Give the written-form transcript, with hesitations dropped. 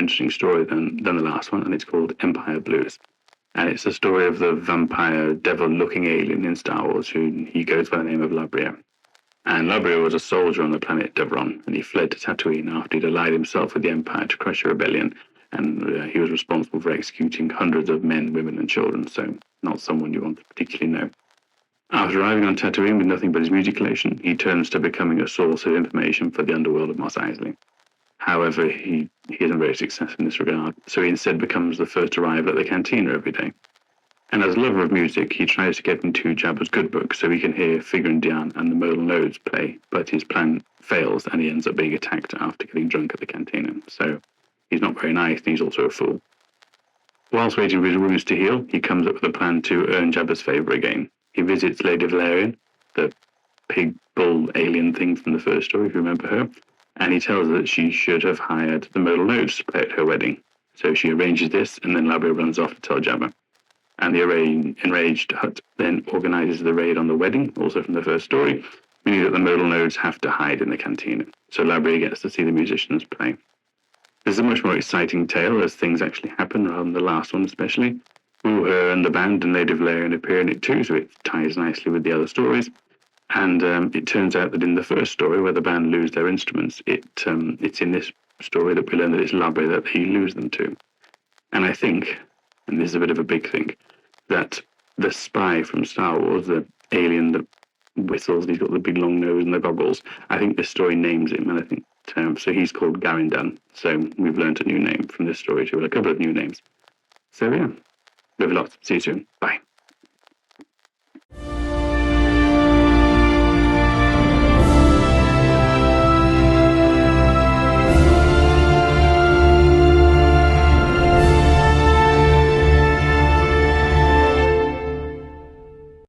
interesting story than the last one, and it's called Empire Blues. And it's the story of the vampire, devil-looking alien in Star Wars, who he goes by the name of Labria. And Labria was a soldier on the planet Devaron, and he fled to Tatooine after he'd allied himself with the Empire to crush a rebellion, and he was responsible for executing hundreds of men, women, and children, so not someone you want to particularly know. After arriving on Tatooine with nothing but his music collection, he turns to becoming a source of information for the underworld of Mos Eisley. However, he isn't very successful in this regard, so he instead becomes the first to arrive at the cantina every day. And as a lover of music, he tries to get into Jabba's good book so he can hear Figure and Dian and the Modal Nodes play, but his plan fails and he ends up being attacked after getting drunk at the cantina. So he's not very nice and he's also a fool. Whilst waiting for his wounds to heal, he comes up with a plan to earn Jabba's favour again. He visits Lady Valerian, the pig bull alien thing from the first story, if you remember her, and he tells her that she should have hired the Modal Nodes to play at her wedding. So she arranges this, and then Labria runs off to tell Jabba. And the enraged Hutt then organises the raid on the wedding, also from the first story, meaning that the Modal Nodes have to hide in the cantina. So Labria gets to see the musicians play. This is a much more exciting tale as things actually happen, rather than the last one especially. Her and the band and Lady Valerian appear in it too, so it ties nicely with the other stories. And it turns out that in the first story, where the band lose their instruments, it's in this story that we learn that it's Labria that he lose them to. And I think, and this is a bit of a big thing, that the spy from Star Wars, the alien that whistles, he's got the big long nose and the goggles, I think this story names him, and I think so he's called Garindan. So we've learned a new name from this story too, a couple of new names. So yeah, live a lot. See you soon. Bye.